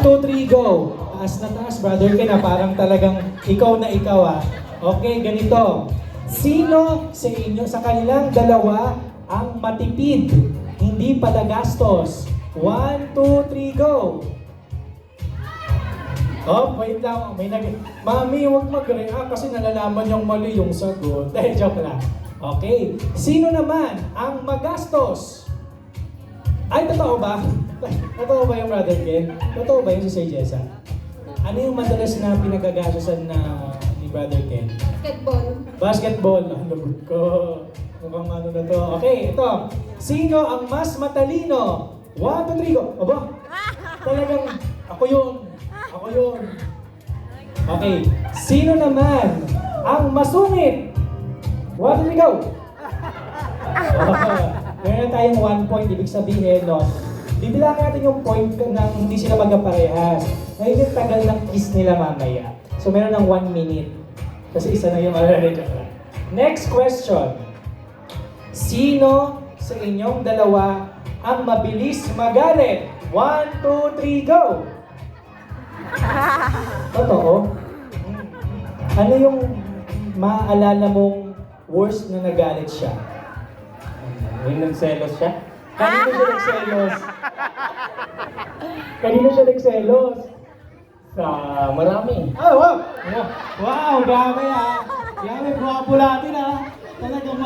2, 3, go! Taas na taas, brother Ken, parang talagang ikaw na ikaw, ah. Okay, ganito. Sino sa inyo, sa kanilang dalawa, ang matipid, hindi palagastos? 1, 2, 3, go! Oh, wait lang. Mami, huwag mag-react kasi nalalaman yung mali yung sagot. Dahil joke lang. Okay. Sino naman ang magastos? Ay, totoo ba? Totoo ba yung brother Ken? Totoo ba yung si Sir Jessa? Ano yung madalas na pinagagastosan na ni brother Ken? Basketball. Basketball. Ang lagot ko. Mukhang ano na to. Okay, ito. Sino ang mas matalino? 1, 2, 3, go. Aba, talagang ako yun. Ako yun. Okay. Sino naman ang masungit? 1, 2, 3, go. Meron tayong 1 point. Ibig sabihin, no? Bibilangin natin yung point na hindi sila magkaparehas. Ngayon yung tagal ng kiss nila mamaya. So meron ng 1 minute. Kasi isa na yung already. Next question. Sino sa inyong dalawa ang mabilis magalit? 1, 2, 3, go! Totoo? Ano yung maaalala mong worst na nagalit siya? Yung nagselos siya? Kanino siya nagselos? Kanino siya nagselos? Sa marami. Ah, wow! Wow, grabe ah! Grabe, gwapo natin ah! Talagang